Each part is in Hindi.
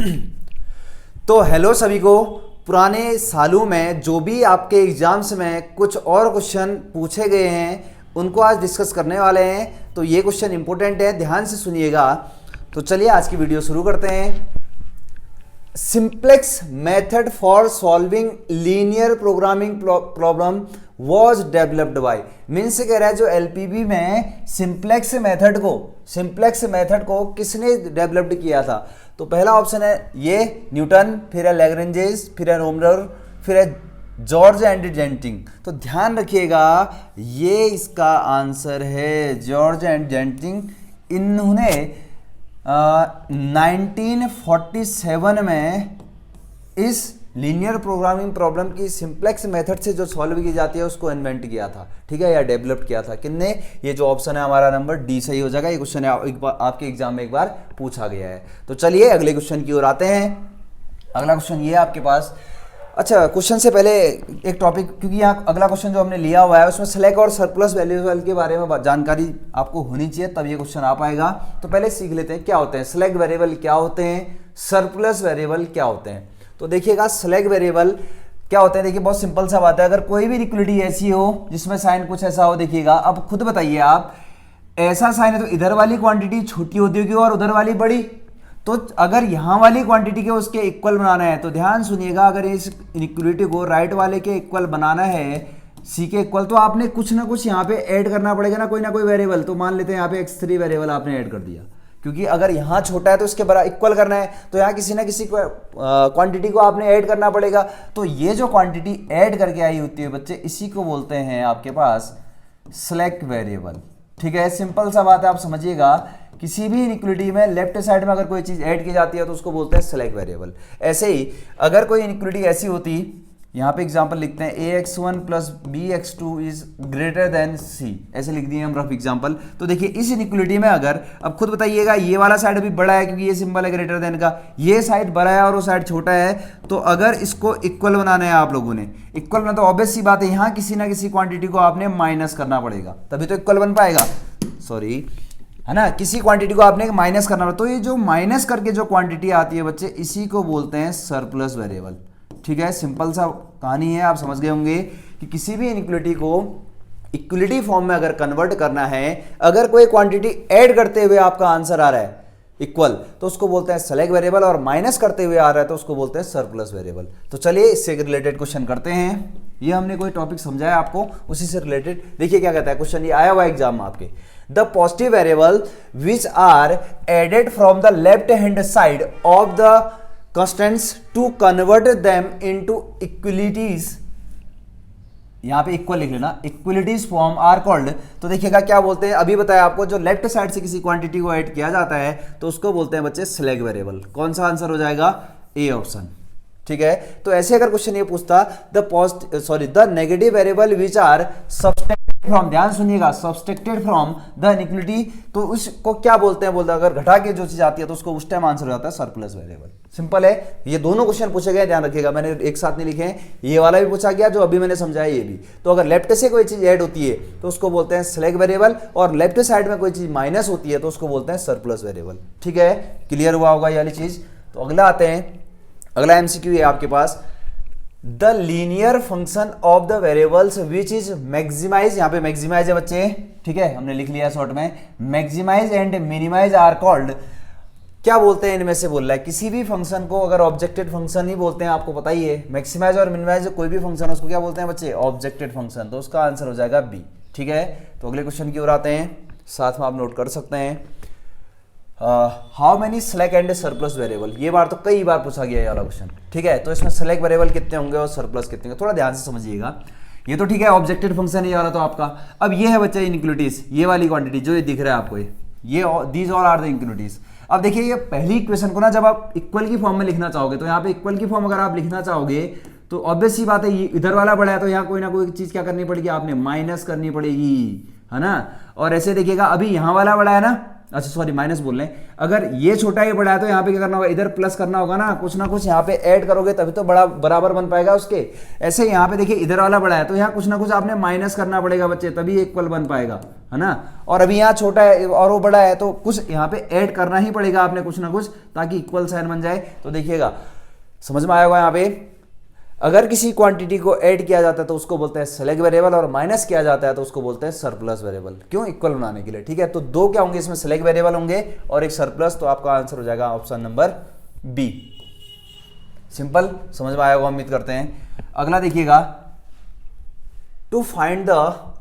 तो हेलो सभी को। पुराने सालों में जो भी आपके एग्जाम्स में कुछ और क्वेश्चन पूछे गए हैं उनको आज डिस्कस करने वाले हैं। तो ये क्वेश्चन इंपॉर्टेंट है, ध्यान से सुनिएगा। तो चलिए आज की वीडियो शुरू करते हैं। Simplex method for solving linear programming problem was developed by, means कह रहा है जो एलपीबी में सिंप्लेक्स मेथड को किसने डेवलप्ड किया था। तो पहला ऑप्शन है ये न्यूटन, फिर है लैग्रेंजेस, फिर है रोमर, फिर है जॉर्ज एंड जेंटिंग। तो ध्यान रखिएगा ये इसका आंसर है जॉर्ज एंड जेंटिंग। इन्होंने 1947 में इस लीनियर प्रोग्रामिंग प्रॉब्लम की सिंप्लेक्स मेथड से जो सॉल्व की जाती है उसको इन्वेंट किया था, ठीक है, या डेवलप किया था। किसने? ये जो ऑप्शन है हमारा नंबर डी सही हो जाएगा। ये क्वेश्चन आपके एग्जाम में एक बार पूछा गया है। तो चलिए अगले क्वेश्चन की ओर आते हैं। अगला क्वेश्चन ये है आपके पास। अच्छा, क्वेश्चन से पहले एक टॉपिक, क्योंकि यहाँ अगला क्वेश्चन जो हमने लिया हुआ है उसमें सिलेक्ट और सरप्लस वैल्यूज के बारे में जानकारी आपको होनी चाहिए, तब ये क्वेश्चन आ पाएगा। तो पहले सीख लेते हैं क्या होते हैं सिलेक्ट वेरिएबल, क्या होते हैं सरप्लस वेरिएबल, क्या होते हैं। तो देखिएगा सिलेक्ट वेरिएबल क्या होते हैं। देखिए बहुत सिंपल सा बात है। अगर कोई भी इक्वलिटी ऐसी हो जिसमें साइन कुछ ऐसा हो, देखिएगा अब खुद बताइए आप, ऐसा साइन है तो इधर वाली क्वांटिटी छोटी होती होगी और उधर वाली बड़ी। तो अगर यहाँ वाली क्वांटिटी के उसके इक्वल बनाना है तो ध्यान सुनिएगा, अगर इस इक्वलिटी को राइट वाले के इक्वल बनाना है, सी के इक्वल, तो आपने कुछ ना कुछ यहाँ पे ऐड करना पड़ेगा ना, कोई ना कोई वेरिएबल। तो मान लेते हैं यहाँ पे x3 वेरिएबल आपने ऐड कर दिया, क्योंकि अगर यहाँ छोटा है तो इसके बराबर इक्वल करना है, तो यहाँ किसी ना किसी क्वांटिटी को आपने ऐड करना पड़ेगा। तो ये जो क्वांटिटी ऐड करके आई होती है बच्चे, इसी को बोलते हैं आपके पास सिलेक्ट वेरिएबल, ठीक है। सिंपल सा बात है, आप समझिएगा। किसी भी इनइक्वलिटी में लेफ्ट साइड में अगर कोई चीज ऐड की जाती है तो उसको बोलते हैं सिलेक्ट वेरिएबल। ऐसे ही अगर कोई इनइक्वलिटी ऐसी होती, यहाँ पे एग्जांपल लिखते हैं ax1 plus bx2 is greater than c, ऐसे लिख दिए हम रफ एग्जांपल। तो देखिए इस इनइक्वलिटी में अगर, अब खुद बताइएगा, ये वाला साइड अभी बड़ा है क्योंकि ये सिंबल है ग्रेटर देन का, ये साइड बड़ा है और वो साइड छोटा है। तो अगर इसको इक्वल बनाना है आप लोगों ने, इक्वल बनाना, तो ऑब्वियस सी बात है यहाँ किसी ना किसी क्वांटिटी को आपने माइनस करना पड़ेगा, तभी तो इक्वल बन पाएगा, सॉरी, है ना। किसी क्वांटिटी को आपने माइनस करना पड़ेगा। तो ये जो माइनस करके जो क्वांटिटी आती है बच्चे, इसी को बोलते हैं सरप्लस वेरिएबल, ठीक है। सिंपल सा कहानी है, आप समझ गए होंगे कि किसी भी इनइक्वलिटी को इक्वलिटी फॉर्म में अगर कन्वर्ट करना है, अगर कोई क्वांटिटी ऐड करते हुए आपका आंसर आ रहा है इक्वल, तो उसको बोलते हैं सेलेक्ट वेरिएबल, और माइनस करते हुए आ रहा है तो उसको बोलते हैं सरप्लस वेरिएबल। तो चलिए इससे रिलेटेड क्वेश्चन करते हैं। ये हमने कोई टॉपिक समझाया आपको, उसी से रिलेटेड देखिए क्या कहता है क्वेश्चन। ये आया हुआ एग्जाम में आपके, the positive variable which are added from the left hand side of the constants to convert them into equalities, यहाँ पे इक्वल लिख लेना, इक्वलिटीज फॉर्म आर कॉल्ड। तो देखिएगा क्या बोलते हैं, अभी बताया आपको, जो लेफ्ट साइड से किसी क्वांटिटी को ऐड किया जाता है तो उसको बोलते हैं बच्चे सिलेक्ट वेरिएबल। कौन सा आंसर हो जाएगा? ए ऑप्शन, ठीक है। तो ऐसे अगर क्वेश्चन ये पूछता the negative variable which are subtracted from, ध्यान सुनिएगा, सब्सट्रैक्टेड फ्रॉम द इनइक्वलिटी, तो उसको क्या बोलते हैं? बोलते हैं अगर घटा के जो चीज आती है तो उसको उस टाइम आंसर हो जाता है सरप्लस वेरिएबल। सिंपल है। ये दोनों क्वेश्चन पूछे गए, ध्यान रखिएगा, मैंने एक साथ नहीं लिखे हैं। ये वाला भी पूछा गया जो अभी मैंने समझाया, ये भी। तो अगर लेफ्ट से कोई चीज ऐड होती है तो उसको बोलते हैं सिलेक्ट वेरिएबल, और लेफ्ट साइड में कोई चीज माइनस होती है तो उसको बोलते हैं सरप्लस वेरिएबल, ठीक है। क्लियर हुआ होगा ये वाली चीज। तो अगला आते हैं, अगला एमसीक्यू है आपके पास, the linear function of the variables which is maximize, यहाँ पे मैक्सिमाइज है बच्चे, ठीक है, हमने लिख लिया शॉर्ट में। Maximize and minimize are called, क्या बोलते हैं इनमें से? बोल रहा है किसी भी फंक्शन को अगर ऑब्जेक्टेड फंक्शन ही बोलते हैं, आपको पता ही है। मैक्सिमाइज और मिनिमाइज कोई भी फंक्शन है उसको क्या बोलते हैं बच्चे? Objected function. तो उसका आंसर हो जाएगा बी, ठीक है। तो अगले क्वेश्चन की ओर आते हैं, साथ में आप नोट कर सकते हैं। How many select and surplus variable, ये बार तो कई बार पूछा गया है वाला क्वेश्चन, ठीक है। तो इसमें सेलेक्ट वेरिएबल कितने होंगे और सरप्लस कितने होंगे, थोड़ा ध्यान से समझिएगा। ये तो ठीक है, ऑब्जेक्टेड फंक्शन ये वाला तो आपका। अब ये है बच्चे इनइक्वलिटीज, ये वाली क्वांटिटी जो ये दिख रहा है आपको, ये these all are the inequalities. अब देखिए ये पहली इक्वेशन को ना जब आप इक्वल की फॉर्म में लिखना चाहोगे, तो यहाँ पे इक्वल की फॉर्म अगर आप लिखना चाहोगे तो ऑब्वियस सी बात है, ये इधर वाला बड़ा है तो यहाँ कोई ना कोई चीज क्या करनी पड़ेगी, आपने माइनस करनी पड़ेगी, है ना। और ऐसे देखिएगा अभी यहाँ वाला बड़ा है ना, अच्छा सॉरी माइनस बोल रहे हैं, अगर ये छोटा ये बड़ा है तो यहाँ पे क्या करना होगा, इधर प्लस करना होगा ना कुछ यहाँ पे ऐड करोगे तभी तो बड़ा बराबर बन पाएगा उसके। ऐसे यहाँ पे देखिए इधर वाला बड़ा है तो यहाँ कुछ ना कुछ आपने माइनस करना पड़ेगा बच्चे, तभी इक्वल बन पाएगा, है ना। और अभी यहाँ छोटा है और वो बड़ा है तो कुछ यहाँ पे ऐड करना ही पड़ेगा आपने कुछ ना कुछ, ताकि इक्वल साइन बन जाए। तो देखिएगा समझ में आया होगा, यहाँ पे अगर किसी क्वांटिटी को ऐड किया जाता है तो उसको बोलते हैं सेलेक्ट वेरिएबल, और माइनस किया जाता है तो उसको बोलते हैं सरप्लस वेरिएबल। क्यों? इक्वल बनाने के लिए, ठीक है। तो दो क्या होंगे इसमें, सेलेक्ट वेरिएबल होंगे और एक सरप्लस। तो आपका आंसर हो जाएगा ऑप्शन नंबर बी। सिंपल, समझ में आया होगा उम्मीद करते हैं। अगला देखिएगा, to find the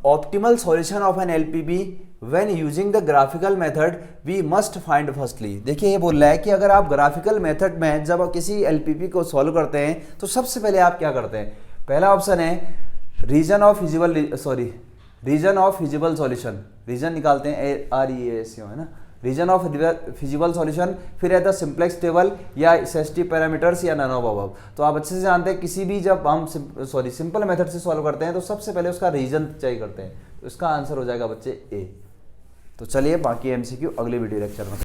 optimal solution of an LPB when using the graphical method we must find firstly. देखिए ये बोल रहा है कि अगर आप ग्राफिकल मेथड में जब आप किसी एलपीबी को सॉल्व करते हैं तो सबसे पहले आप क्या करते हैं। पहला ऑप्शन है region of feasible solution, region निकालते हैं REASO, है ना, रीजन ऑफ फिजिबल सॉल्यूशन। फिर है द सिंप्लेक्स टेबल या SST पैरामीटर्स या नन ऑफ अबव। तो आप अच्छे से जानते हैं किसी भी जब हम सिंपल मेथड से सॉल्व करते हैं तो सबसे पहले उसका रीजन चाहिए करते हैं। तो इसका आंसर हो जाएगा बच्चे ए। तो चलिए बाकी MCQ अगले वीडियो लेक्चर में।